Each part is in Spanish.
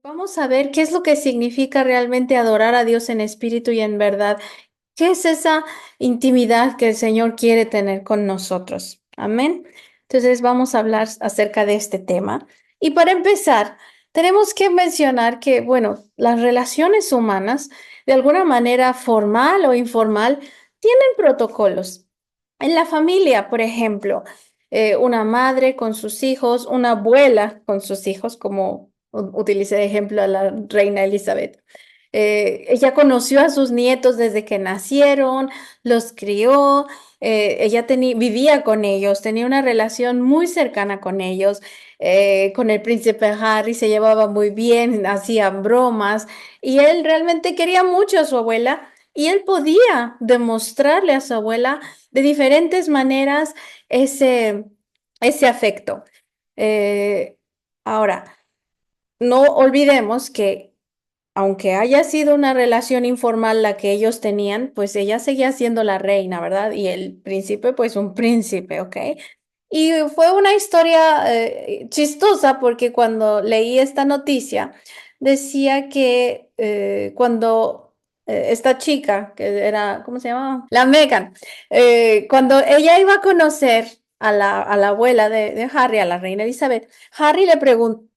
Vamos a ver qué es lo que significa realmente adorar a Dios en espíritu y en verdad. ¿Qué es esa intimidad que el Señor quiere tener con nosotros? Amén. Entonces vamos a hablar acerca de este tema. Y para empezar, tenemos que mencionar que, bueno, las relaciones humanas, de alguna manera formal o informal, tienen protocolos. En la familia, por ejemplo, una madre con sus hijos, una abuela con sus hijos, como utilicé de ejemplo a la reina Elizabeth. Ella conoció a sus nietos desde que nacieron, los crió, vivía con ellos, tenía una relación muy cercana con ellos. Con el príncipe Harry se llevaba muy bien, hacían bromas y él realmente quería mucho a su abuela y él podía demostrarle a su abuela de diferentes maneras ese, ese afecto. Eh, ahora, no olvidemos que aunque haya sido una relación informal la que ellos tenían, pues ella seguía siendo la reina, ¿verdad? Y el príncipe, pues un príncipe, ¿ok? Y fue una historia chistosa porque cuando leí esta noticia, decía que cuando esta chica, que era, ¿cómo se llamaba? La Meghan, cuando ella iba a conocer a la abuela de Harry, a la reina Elizabeth, Harry le preguntó,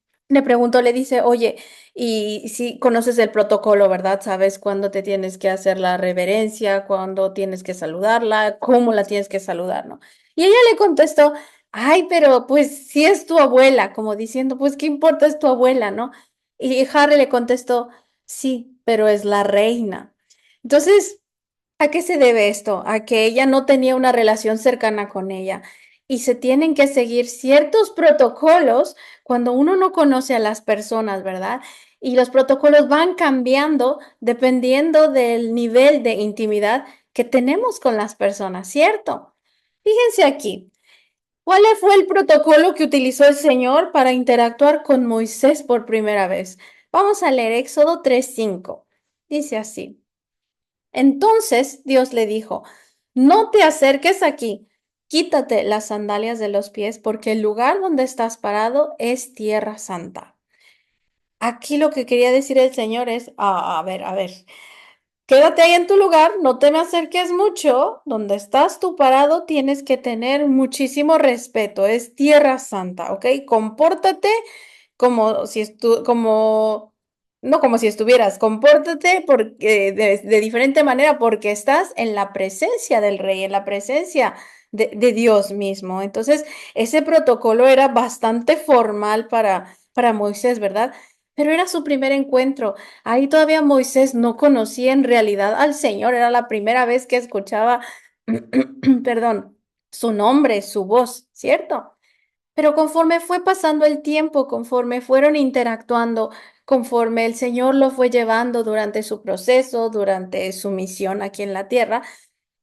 le dice, oye, y si conoces el protocolo, ¿verdad? Sabes cuándo te tienes que hacer la reverencia, cuándo tienes que saludarla, cómo la tienes que saludar, ¿no? Y ella le contestó, ay, pero pues si es tu abuela, como diciendo, pues qué importa es tu abuela, ¿no? Y Harry le contestó, sí, pero es la reina. Entonces, ¿a qué se debe esto? A que ella no tenía una relación cercana con ella y se tienen que seguir ciertos protocolos cuando uno no conoce a las personas, ¿verdad? Y los protocolos van cambiando dependiendo del nivel de intimidad que tenemos con las personas, ¿cierto? Fíjense aquí. ¿Cuál fue el protocolo que utilizó el Señor para interactuar con Moisés por primera vez? Vamos a leer Éxodo 3:5. Dice así. Entonces Dios le dijo, no te acerques aquí, quítate las sandalias de los pies, porque el lugar donde estás parado es tierra santa. Aquí lo que quería decir el Señor es, a ver, quédate ahí en tu lugar, no te me acerques mucho. Donde estás tú parado tienes que tener muchísimo respeto. Es tierra santa, ¿ok? Compórtate como si no como si estuvieras, compórtate porque, de diferente manera porque estás en la presencia del rey, en la presencia de Dios mismo. Entonces, ese protocolo era bastante formal para Moisés, ¿verdad? Pero era su primer encuentro. Ahí todavía Moisés no conocía en realidad al Señor, era la primera vez que escuchaba, perdón, su nombre, su voz, ¿cierto? Pero conforme fue pasando el tiempo, conforme fueron interactuando, conforme el Señor lo fue llevando durante su proceso, durante su misión aquí en la tierra,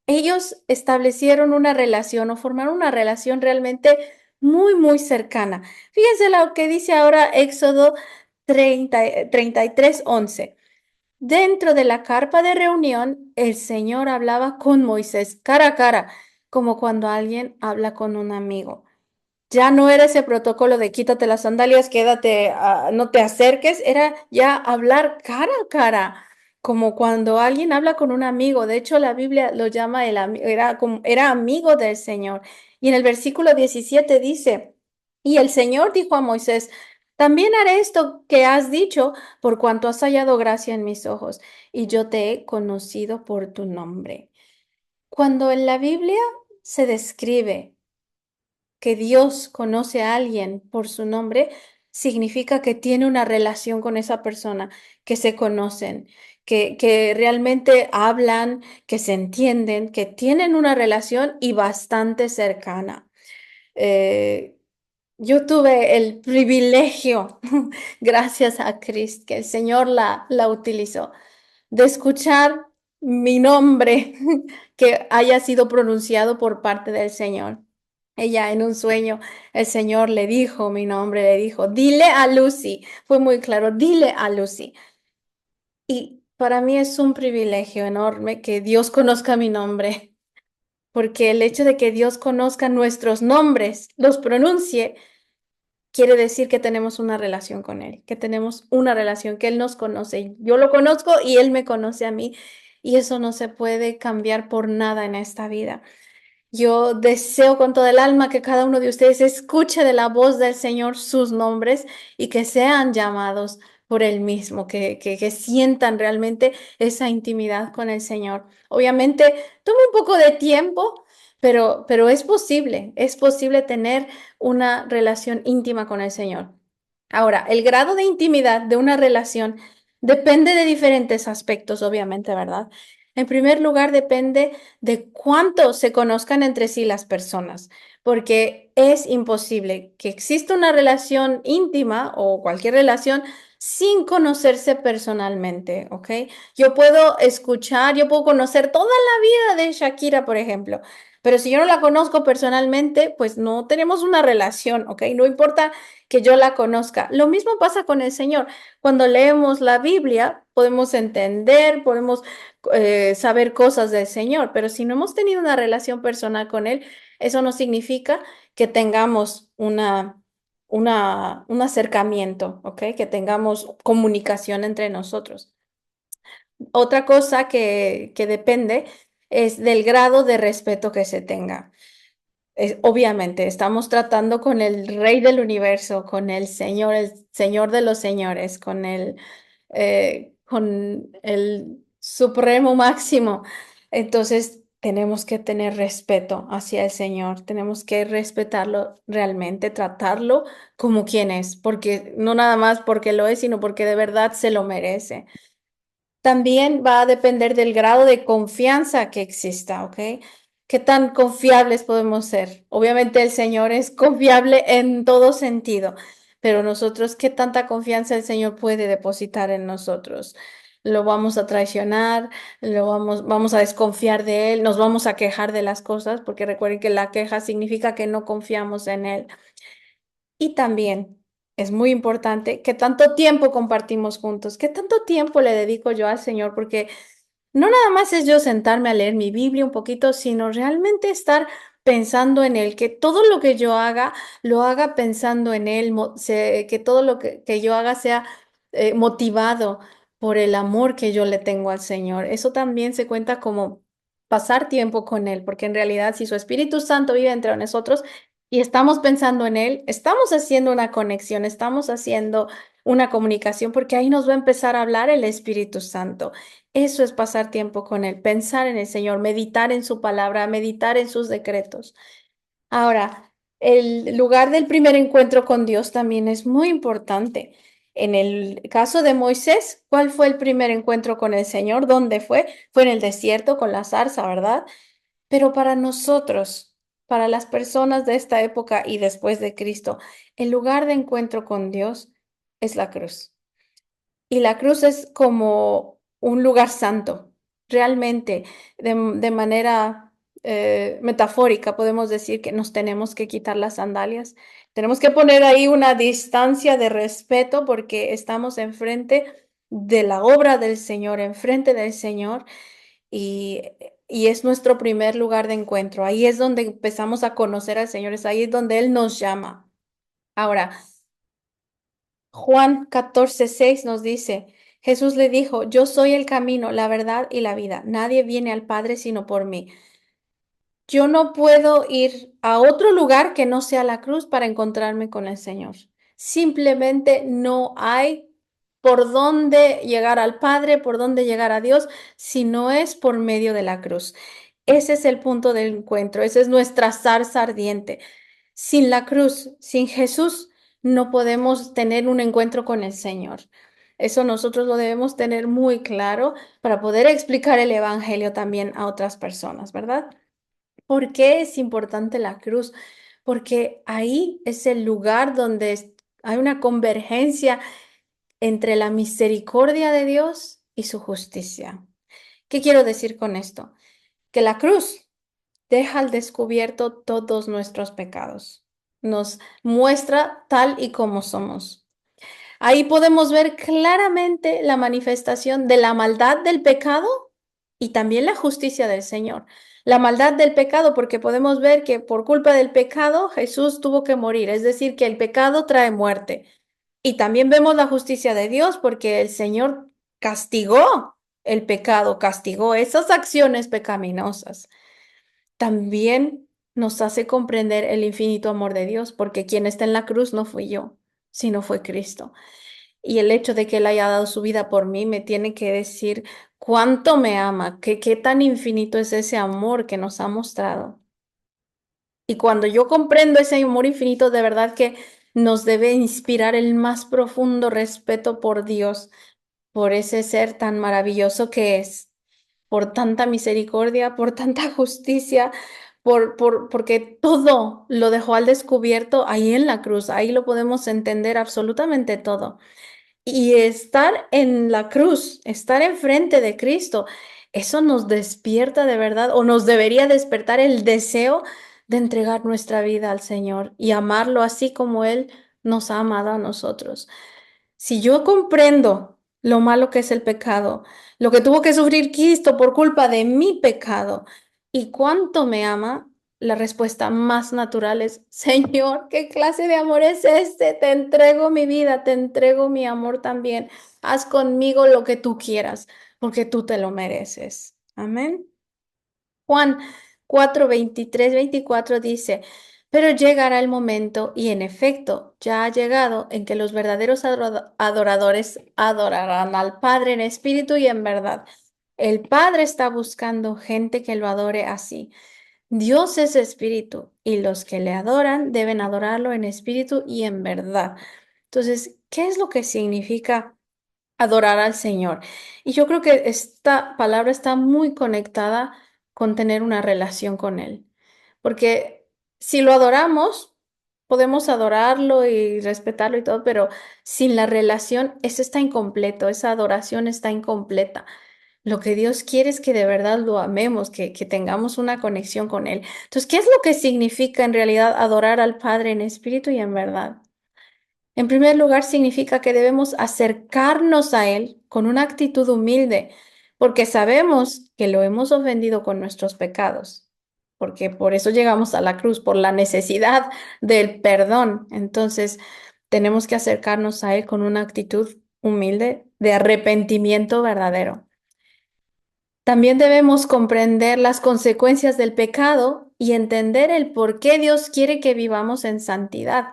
ellos establecieron una relación o formaron una relación realmente muy, muy cercana. Fíjense lo que dice ahora Éxodo 33:11. Dentro de la carpa de reunión, el Señor hablaba con Moisés cara a cara, como cuando alguien habla con un amigo. Ya no era ese protocolo de quítate las sandalias, quédate, no te acerques, era ya hablar cara a cara, como cuando alguien habla con un amigo. De hecho, la Biblia lo llama era amigo del Señor. Y en el versículo 17 dice, y el Señor dijo a Moisés, también haré esto que has dicho, por cuanto has hallado gracia en mis ojos, y yo te he conocido por tu nombre. Cuando en la Biblia se describe que Dios conoce a alguien por su nombre, significa que tiene una relación con esa persona, que se conocen, que realmente hablan, que se entienden, que tienen una relación y bastante cercana. Eh, yo tuve el privilegio, gracias a Cristo, que el Señor la utilizó, de escuchar mi nombre que haya sido pronunciado por parte del Señor. Ella en un sueño, el Señor le dijo mi nombre, le dijo, dile a Lucy, fue muy claro, dile a Lucy. Y para mí es un privilegio enorme que Dios conozca mi nombre, porque el hecho de que Dios conozca nuestros nombres, los pronuncie, quiere decir que tenemos una relación con Él, que tenemos una relación, que Él nos conoce. Yo lo conozco y Él me conoce a mí. Y eso no se puede cambiar por nada en esta vida. Yo deseo con toda el alma que cada uno de ustedes escuche de la voz del Señor sus nombres y que sean llamados por Él mismo, que sientan realmente esa intimidad con el Señor. Obviamente, toma un poco de tiempo, pero es posible tener una relación íntima con el Señor. Ahora, el grado de intimidad de una relación depende de diferentes aspectos, obviamente, ¿verdad? En primer lugar, depende de cuánto se conozcan entre sí las personas, porque es imposible que exista una relación íntima o cualquier relación sin conocerse personalmente, ¿ok? Yo puedo conocer toda la vida de Shakira, por ejemplo, pero si yo no la conozco personalmente, pues no tenemos una relación, ¿ok? No importa que yo la conozca. Lo mismo pasa con el Señor. Cuando leemos la Biblia, podemos entender, podemos saber cosas del Señor, pero si no hemos tenido una relación personal con Él, eso no significa que tengamos un acercamiento, ¿ok? Que tengamos comunicación entre nosotros. Otra cosa que depende es del grado de respeto que se tenga. Obviamente, estamos tratando con el Rey del Universo, con el Señor de los Señores, con el Supremo Máximo. Entonces, tenemos que tener respeto hacia el Señor, tenemos que respetarlo realmente, tratarlo como quien es, porque no nada más porque lo es, sino porque de verdad se lo merece. También va a depender del grado de confianza que exista, ¿ok? ¿Qué tan confiables podemos ser? Obviamente el Señor es confiable en todo sentido, pero nosotros, ¿qué tanta confianza el Señor puede depositar en nosotros? Lo vamos a traicionar, vamos a desconfiar de Él, nos vamos a quejar de las cosas, porque recuerden que la queja significa que no confiamos en Él. Y también es muy importante qué tanto tiempo compartimos juntos, qué tanto tiempo le dedico yo al Señor, porque no nada más es yo sentarme a leer mi Biblia un poquito, sino realmente estar pensando en Él, que todo lo que yo haga, lo haga pensando en Él, que todo que yo haga sea motivado por el amor que yo le tengo al Señor. Eso también se cuenta como pasar tiempo con Él, porque en realidad si su Espíritu Santo vive entre nosotros y estamos pensando en Él, estamos haciendo una conexión, estamos haciendo una comunicación, porque ahí nos va a empezar a hablar el Espíritu Santo. Eso es pasar tiempo con Él, pensar en el Señor, meditar en su palabra, meditar en sus decretos. Ahora, el lugar del primer encuentro con Dios también es muy importante. En el caso de Moisés, ¿cuál fue el primer encuentro con el Señor? ¿Dónde fue? Fue en el desierto con la zarza, ¿verdad? Pero para nosotros, para las personas de esta época y después de Cristo, el lugar de encuentro con Dios es la cruz. Y la cruz es como un lugar santo. Realmente, de manera metafórica, podemos decir que nos tenemos que quitar las sandalias. Tenemos que poner ahí una distancia de respeto porque estamos enfrente de la obra del Señor, enfrente del Señor, y, y es nuestro primer lugar de encuentro. Ahí es donde empezamos a conocer al Señor, es ahí donde Él nos llama. Ahora, Juan 14:6 nos dice, Jesús le dijo, yo soy el camino, la verdad y la vida. Nadie viene al Padre sino por mí. Yo no puedo ir a otro lugar que no sea la cruz para encontrarme con el Señor. Simplemente no hay por dónde llegar al Padre, por dónde llegar a Dios, si no es por medio de la cruz. Ese es el punto del encuentro, esa es nuestra zarza ardiente. Sin la cruz, sin Jesús, no podemos tener un encuentro con el Señor. Eso nosotros lo debemos tener muy claro para poder explicar el Evangelio también a otras personas, ¿verdad? ¿Por qué es importante la cruz? Porque ahí es el lugar donde hay una convergencia entre la misericordia de Dios y su justicia. ¿Qué quiero decir con esto? Que la cruz deja al descubierto todos nuestros pecados. Nos muestra tal y como somos. Ahí podemos ver claramente la manifestación de la maldad del pecado y también la justicia del Señor. la maldad del pecado, porque podemos ver que por culpa del pecado Jesús tuvo que morir, es decir, que el pecado trae muerte. Y también vemos la justicia de Dios porque el Señor castigó el pecado, castigó esas acciones pecaminosas. También nos hace comprender el infinito amor de Dios, porque quien está en la cruz no fui yo, sino fue Cristo. Y el hecho de que Él haya dado su vida por mí me tiene que decir cuánto me ama, que qué tan infinito es ese amor que nos ha mostrado. Y cuando yo comprendo ese amor infinito, de verdad que nos debe inspirar el más profundo respeto por Dios, por ese ser tan maravilloso que es, por tanta misericordia, por tanta justicia, porque todo lo dejó al descubierto ahí en la cruz. Ahí lo podemos entender absolutamente todo. Y estar en la cruz, estar enfrente de Cristo, eso nos despierta de verdad o nos debería despertar el deseo de entregar nuestra vida al Señor y amarlo así como Él nos ha amado a nosotros. Si yo comprendo lo malo que es el pecado, lo que tuvo que sufrir Cristo por culpa de mi pecado y cuánto me ama, la respuesta más natural es, Señor, ¿qué clase de amor es este? Te entrego mi vida, te entrego mi amor también. Haz conmigo lo que tú quieras, porque tú te lo mereces. Amén. Juan 4, 23, 24 dice, pero llegará el momento, y en efecto ya ha llegado, en que los verdaderos adoradores adorarán al Padre en espíritu y en verdad. El Padre está buscando gente que lo adore así. Dios es espíritu, y los que le adoran deben adorarlo en espíritu y en verdad. Entonces, ¿qué es lo que significa adorar al Señor? Y yo creo que esta palabra está muy conectada con tener una relación con Él, porque si lo adoramos, podemos adorarlo y respetarlo y todo, pero sin la relación, eso está incompleto, esa adoración está incompleta. Lo que Dios quiere es que de verdad lo amemos, que tengamos una conexión con Él. Entonces, ¿qué es lo que significa en realidad adorar al Padre en espíritu y en verdad? En primer lugar, significa que debemos acercarnos a Él con una actitud humilde, porque sabemos que lo hemos ofendido con nuestros pecados, porque por eso llegamos a la cruz, por la necesidad del perdón. Entonces, tenemos que acercarnos a Él con una actitud humilde de arrepentimiento verdadero. También debemos comprender las consecuencias del pecado y entender el por qué Dios quiere que vivamos en santidad.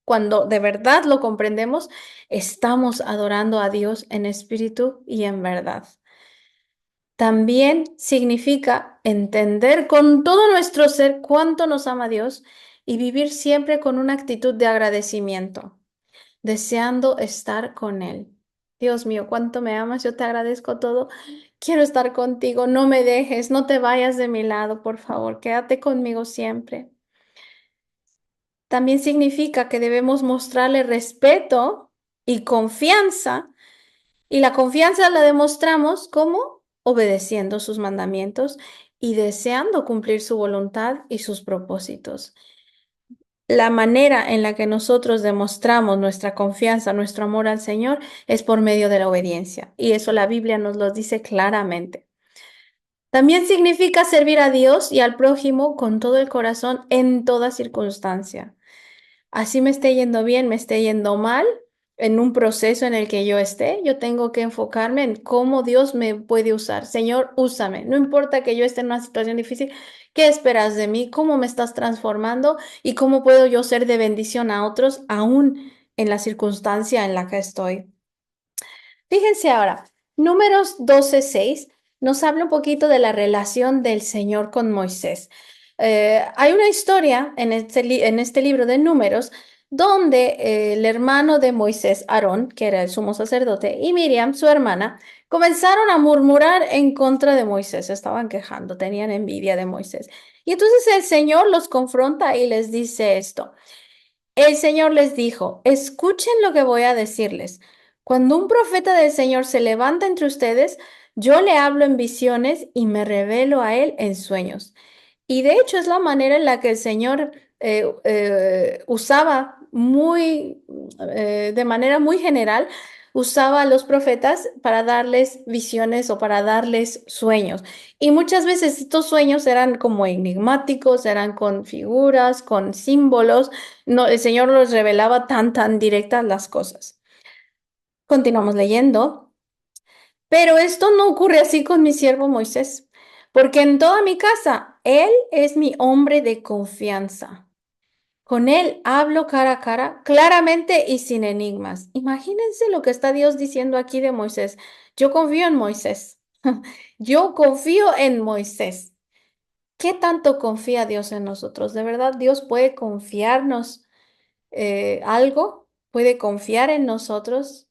Cuando de verdad lo comprendemos, estamos adorando a Dios en espíritu y en verdad. También significa entender con todo nuestro ser cuánto nos ama Dios y vivir siempre con una actitud de agradecimiento, deseando estar con Él. Dios mío, cuánto me amas, yo te agradezco todo. Quiero estar contigo, no me dejes, no te vayas de mi lado, por favor, quédate conmigo siempre. También significa que debemos mostrarle respeto y confianza, y la confianza la demostramos como obedeciendo sus mandamientos y deseando cumplir su voluntad y sus propósitos. La manera en la que nosotros demostramos nuestra confianza, nuestro amor al Señor, es por medio de la obediencia, y eso la Biblia nos lo dice claramente. También significa servir a Dios y al prójimo con todo el corazón en toda circunstancia. Así me esté yendo bien, me esté yendo mal, en un proceso en el que yo esté, yo tengo que enfocarme en cómo Dios me puede usar. Señor, úsame. No importa que yo esté en una situación difícil, ¿qué esperas de mí? ¿Cómo me estás transformando? ¿Y cómo puedo yo ser de bendición a otros, aún en la circunstancia en la que estoy? Fíjense ahora, Números 12:6 nos habla un poquito de la relación del Señor con Moisés. Hay una historia en este libro de Números donde el hermano de Moisés, Aarón, que era el sumo sacerdote, y Miriam, su hermana, comenzaron a murmurar en contra de Moisés. Se estaban quejando, tenían envidia de Moisés. Y entonces el Señor los confronta y les dice esto. El Señor les dijo, escuchen lo que voy a decirles. Cuando un profeta del Señor se levanta entre ustedes, yo le hablo en visiones y me revelo a él en sueños. Y de hecho es la manera en la que el Señor usaba de manera muy general usaba a los profetas para darles visiones o para darles sueños. Y muchas veces estos sueños eran como enigmáticos, eran con figuras, con símbolos. No, el Señor los revelaba tan directas las cosas. Continuamos leyendo. Pero esto no ocurre así con mi siervo Moisés, porque en toda mi casa él es mi hombre de confianza. Con él hablo cara a cara, claramente y sin enigmas. Imagínense lo que está Dios diciendo aquí de Moisés. Yo confío en Moisés. Yo confío en Moisés. ¿Qué tanto confía Dios en nosotros? ¿De verdad Dios puede confiarnos algo? ¿Puede confiar en nosotros?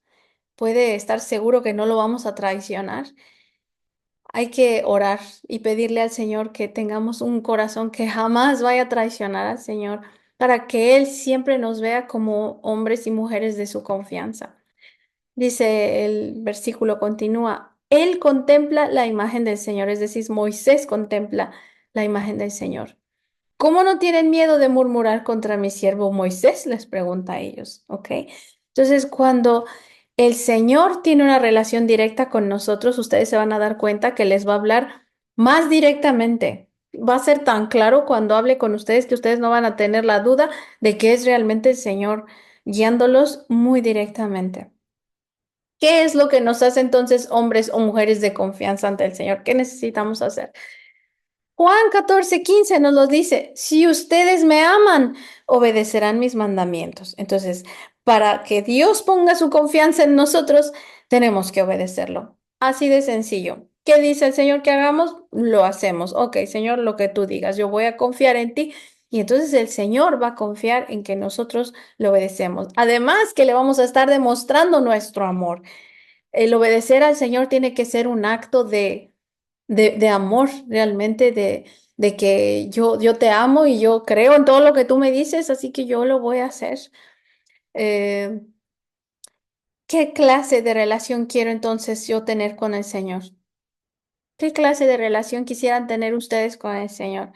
¿Puede estar seguro que no lo vamos a traicionar? Hay que orar y pedirle al Señor que tengamos un corazón que jamás vaya a traicionar al Señor, para que Él siempre nos vea como hombres y mujeres de su confianza. Dice el versículo continúa, Él contempla la imagen del Señor, es decir, Moisés contempla la imagen del Señor. ¿Cómo no tienen miedo de murmurar contra mi siervo Moisés? Les pregunta a ellos, ¿ok? Entonces, cuando el Señor tiene una relación directa con nosotros, ustedes se van a dar cuenta que les va a hablar más directamente. Va a ser tan claro cuando hable con ustedes que ustedes no van a tener la duda de que es realmente el Señor guiándolos muy directamente. ¿Qué es lo que nos hace entonces hombres o mujeres de confianza ante el Señor? ¿Qué necesitamos hacer? Juan 14:15 nos lo dice, si ustedes me aman, obedecerán mis mandamientos. Entonces, para que Dios ponga su confianza en nosotros, tenemos que obedecerlo. Así de sencillo. ¿Qué dice el Señor que hagamos? Lo hacemos. Ok, Señor, lo que tú digas, yo voy a confiar en ti. Y entonces el Señor va a confiar en que nosotros le obedecemos. Además, que le vamos a estar demostrando nuestro amor. El obedecer al Señor tiene que ser un acto de amor, realmente, de que yo te amo y yo creo en todo lo que tú me dices, así que yo lo voy a hacer. Eh, ¿Qué clase de relación quiero entonces yo tener con el Señor? ¿Qué clase de relación quisieran tener ustedes con el Señor?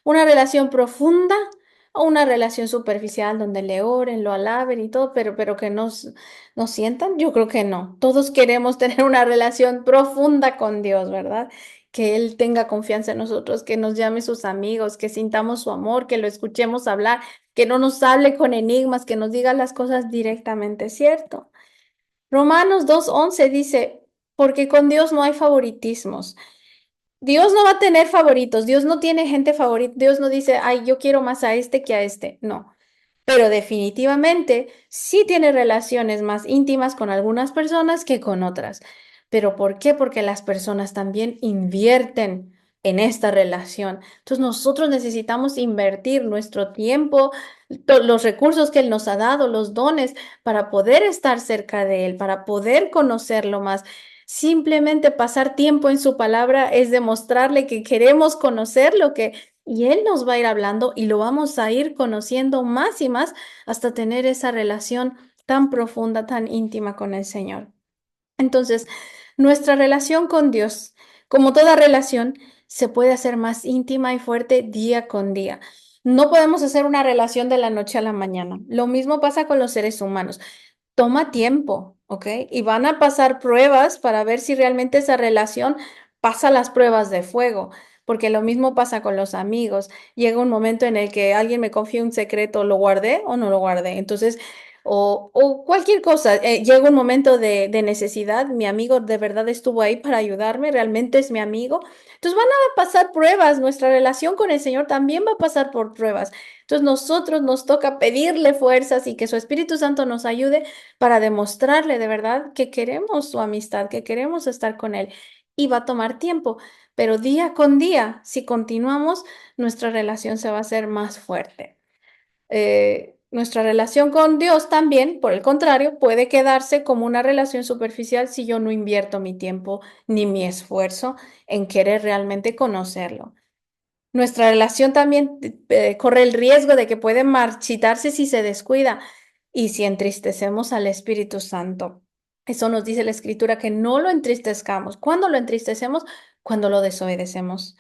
¿Una relación profunda o una relación superficial donde le oren, lo alaben y todo, pero que nos sientan? Yo creo que no. Todos queremos tener una relación profunda con Dios, ¿verdad? Que Él tenga confianza en nosotros, que nos llame sus amigos, que sintamos su amor, que lo escuchemos hablar, que no nos hable con enigmas, que nos diga las cosas directamente, ¿cierto? Romanos 2:11 dice, porque con Dios no hay favoritismos. Dios no va a tener favoritos, Dios no tiene gente favorita, Dios no dice, ay, yo quiero más a este que a este, no. Pero definitivamente sí tiene relaciones más íntimas con algunas personas que con otras. ¿Pero por qué? Porque las personas también invierten en esta relación. Entonces nosotros necesitamos invertir nuestro tiempo, los recursos que Él nos ha dado, los dones, para poder estar cerca de Él, para poder conocerlo más. Simplemente pasar tiempo en su palabra es demostrarle que queremos conocerlo, que y Él nos va a ir hablando y lo vamos a ir conociendo más y más hasta tener esa relación tan profunda, tan íntima con el Señor. Entonces, nuestra relación con Dios, como toda relación, se puede hacer más íntima y fuerte día con día. No podemos hacer una relación de la noche a la mañana. Lo mismo pasa con los seres humanos. Toma tiempo, ¿ok? Y van a pasar pruebas para ver si realmente esa relación pasa las pruebas de fuego, porque lo mismo pasa con los amigos. Llega un momento en el que alguien me confía un secreto, ¿lo guardé o no lo guardé? Entonces, o cualquier cosa, llega un momento de necesidad, mi amigo de verdad estuvo ahí para ayudarme, realmente es mi amigo. Entonces van a pasar pruebas, nuestra relación con el Señor también va a pasar por pruebas. Entonces nosotros nos toca pedirle fuerzas y que su Espíritu Santo nos ayude para demostrarle de verdad que queremos su amistad, que queremos estar con Él. Y va a tomar tiempo, pero día con día, si continuamos, nuestra relación se va a hacer más fuerte. Nuestra relación con Dios también, por el contrario, puede quedarse como una relación superficial si yo no invierto mi tiempo ni mi esfuerzo en querer realmente conocerlo. Nuestra relación también corre el riesgo de que puede marchitarse si se descuida y si entristecemos al Espíritu Santo. Eso nos dice la Escritura, que no lo entristezcamos. ¿Cuándo lo entristecemos? Cuando lo desobedecemos.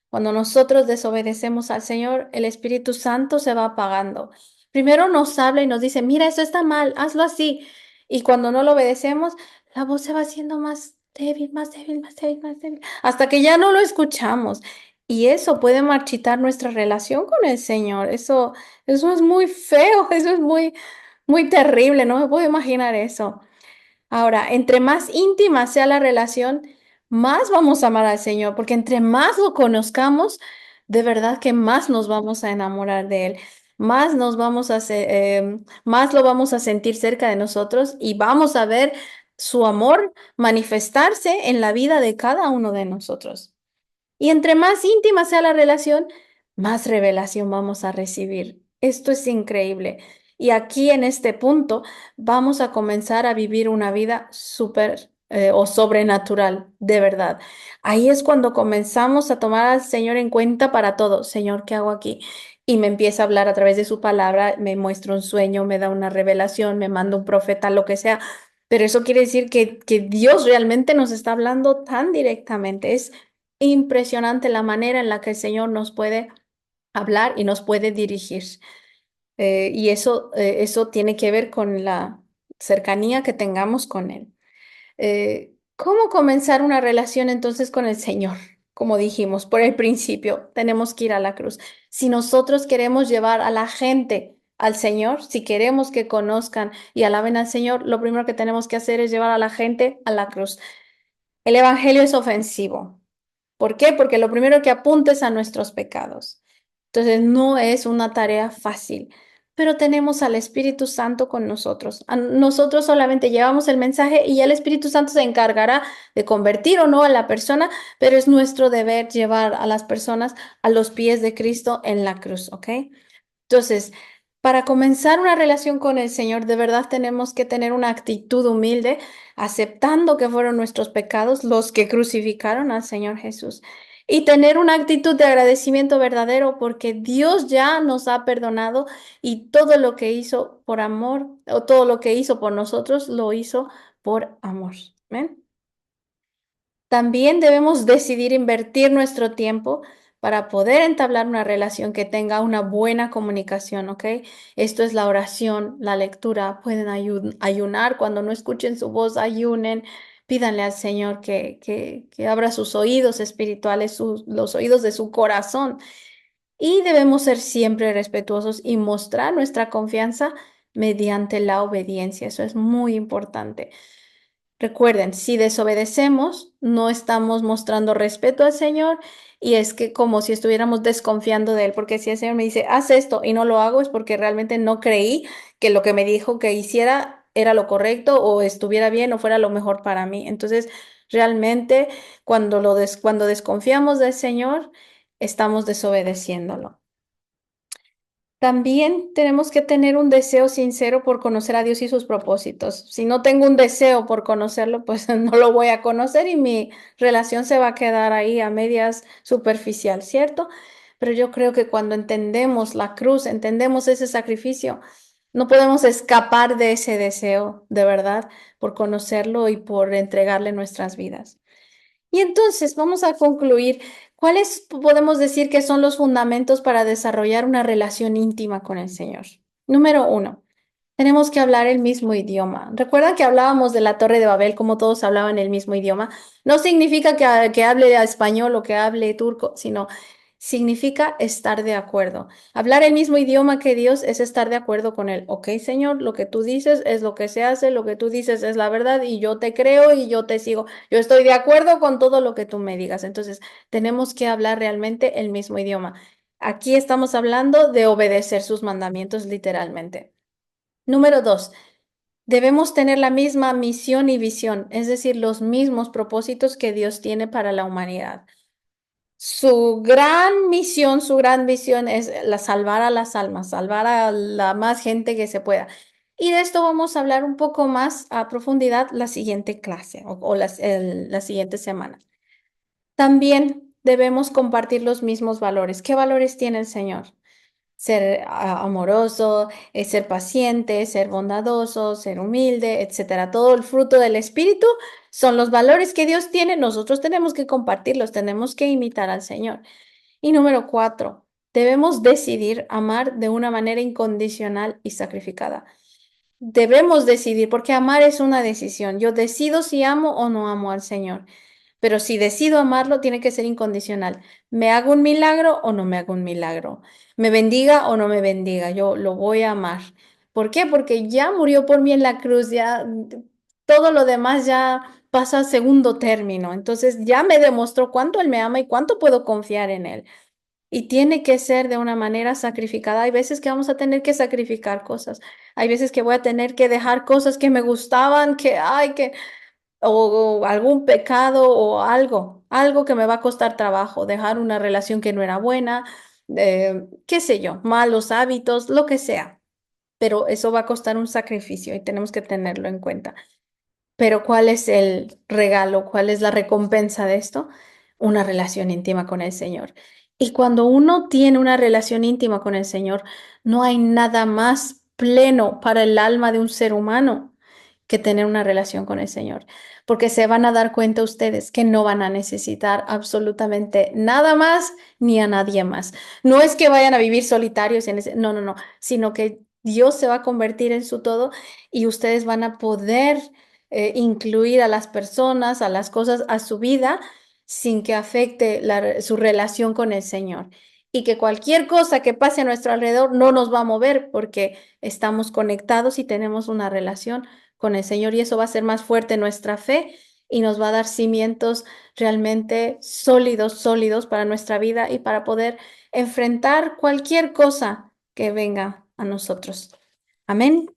Cuando nosotros desobedecemos al Señor, el Espíritu Santo se va apagando. Primero nos habla y nos dice, mira, eso está mal, hazlo así. Y cuando no lo obedecemos, la voz se va haciendo más débil, más débil, más débil, más débil, hasta que ya no lo escuchamos. Y eso puede marchitar nuestra relación con el Señor. Eso es muy feo, eso es muy, muy terrible, no me puedo imaginar eso. Ahora, entre más íntima sea la relación, más vamos a amar al Señor, porque entre más lo conozcamos, de verdad que más nos vamos a enamorar de Él, más nos vamos a más lo vamos a sentir cerca de nosotros y vamos a ver su amor manifestarse en la vida de cada uno de nosotros. Y entre más íntima sea la relación, más revelación vamos a recibir. Esto es increíble. Y aquí en este punto vamos a comenzar a vivir una vida súper o sobrenatural, de verdad. Ahí es cuando comenzamos a tomar al Señor en cuenta para todo. Señor, ¿qué hago aquí? Y me empieza a hablar a través de su palabra, me muestra un sueño, me da una revelación, me manda un profeta, lo que sea. Pero eso quiere decir que Dios realmente nos está hablando tan directamente. Es impresionante la manera en la que el Señor nos puede hablar y nos puede dirigir. Y eso tiene que ver con la cercanía que tengamos con Él. ¿Cómo comenzar una relación entonces con el Señor? Como dijimos, por el principio, tenemos que ir a la cruz. Si nosotros queremos llevar a la gente al Señor, si queremos que conozcan y alaben al Señor, lo primero que tenemos que hacer es llevar a la gente a la cruz. El Evangelio es ofensivo. ¿Por qué? Porque lo primero que apunta es a nuestros pecados. Entonces no es una tarea fácil, pero tenemos al Espíritu Santo con nosotros. Nosotros solamente llevamos el mensaje y ya el Espíritu Santo se encargará de convertir o no a la persona, pero es nuestro deber llevar a las personas a los pies de Cristo en la cruz, ¿ok? Entonces, para comenzar una relación con el Señor, de verdad tenemos que tener una actitud humilde, aceptando que fueron nuestros pecados los que crucificaron al Señor Jesús. Y tener una actitud de agradecimiento verdadero porque Dios ya nos ha perdonado y todo lo que hizo por amor, o todo lo que hizo por nosotros, lo hizo por amor. ¿Amén? También debemos decidir invertir nuestro tiempo para poder entablar una relación que tenga una buena comunicación, ¿ok? Esto es la oración, la lectura. Pueden ayunar cuando no escuchen su voz, ayunen. Pídanle al Señor que abra sus oídos espirituales, los oídos de su corazón. Y debemos ser siempre respetuosos y mostrar nuestra confianza mediante la obediencia. Eso es muy importante. Recuerden, si desobedecemos, no estamos mostrando respeto al Señor y es que como si estuviéramos desconfiando de Él, porque si el Señor me dice, haz esto y no lo hago, es porque realmente no creí que lo que me dijo que hiciera era lo correcto o estuviera bien o fuera lo mejor para mí. Entonces, realmente cuando desconfiamos del Señor, estamos desobedeciéndolo. También tenemos que tener un deseo sincero por conocer a Dios y sus propósitos. Si no tengo un deseo por conocerlo, pues no lo voy a conocer y mi relación se va a quedar ahí a medias superficial, ¿cierto? Pero yo creo que cuando entendemos la cruz, entendemos ese sacrificio, no podemos escapar de ese deseo, de verdad, por conocerlo y por entregarle nuestras vidas. Y entonces vamos a concluir. ¿Cuáles podemos decir que son los fundamentos para desarrollar una relación íntima con el Señor? Número uno, tenemos que hablar el mismo idioma. ¿Recuerdan que hablábamos de la Torre de Babel, como todos hablaban el mismo idioma? No significa que hable español o que hable turco, sino significa estar de acuerdo. Hablar el mismo idioma que Dios es estar de acuerdo con Él. Ok, Señor, lo que tú dices es lo que se hace, lo que tú dices es la verdad y yo te creo y yo te sigo. Yo estoy de acuerdo con todo lo que tú me digas. Entonces, tenemos que hablar realmente el mismo idioma. Aquí estamos hablando de obedecer sus mandamientos literalmente. Número dos, debemos tener la misma misión y visión, es decir, los mismos propósitos que Dios tiene para la humanidad. Su gran misión, su gran visión es salvar a las almas, salvar a la más gente que se pueda. Y de esto vamos a hablar un poco más a profundidad la siguiente clase o la siguiente semana. También debemos compartir los mismos valores. ¿Qué valores tiene el Señor? Ser amoroso, ser paciente, ser bondadoso, ser humilde, etcétera. Todo el fruto del Espíritu son los valores que Dios tiene. Nosotros tenemos que compartirlos, tenemos que imitar al Señor. Y número cuatro, debemos decidir amar de una manera incondicional y sacrificada. Debemos decidir, porque amar es una decisión. Yo decido si amo o no amo al Señor. Pero si decido amarlo, tiene que ser incondicional. ¿Me hago un milagro o no me hago un milagro? ¿Me bendiga o no me bendiga? Yo lo voy a amar. ¿Por qué? Porque ya murió por mí en la cruz, ya todo lo demás ya pasa a segundo término. Entonces ya me demostró cuánto Él me ama y cuánto puedo confiar en Él. Y tiene que ser de una manera sacrificada. Hay veces que vamos a tener que sacrificar cosas. Hay veces que voy a tener que dejar cosas que me gustaban, o algún pecado o algo que me va a costar trabajo, dejar una relación que no era buena, qué sé yo, malos hábitos, lo que sea. Pero eso va a costar un sacrificio y tenemos que tenerlo en cuenta. Pero ¿cuál es el regalo? ¿Cuál es la recompensa de esto? Una relación íntima con el Señor. Y cuando uno tiene una relación íntima con el Señor, no hay nada más pleno para el alma de un ser humano que tener una relación con el Señor, porque se van a dar cuenta ustedes que no van a necesitar absolutamente nada más ni a nadie más. No es que vayan a vivir solitarios en ese, no, no, no, sino que Dios se va a convertir en su todo y ustedes van a poder incluir a las personas, a las cosas, a su vida sin que afecte su relación con el Señor. Y que cualquier cosa que pase a nuestro alrededor no nos va a mover porque estamos conectados y tenemos una relación con el Señor y eso va a ser más fuerte nuestra fe y nos va a dar cimientos realmente sólidos, sólidos para nuestra vida y para poder enfrentar cualquier cosa que venga a nosotros. Amén.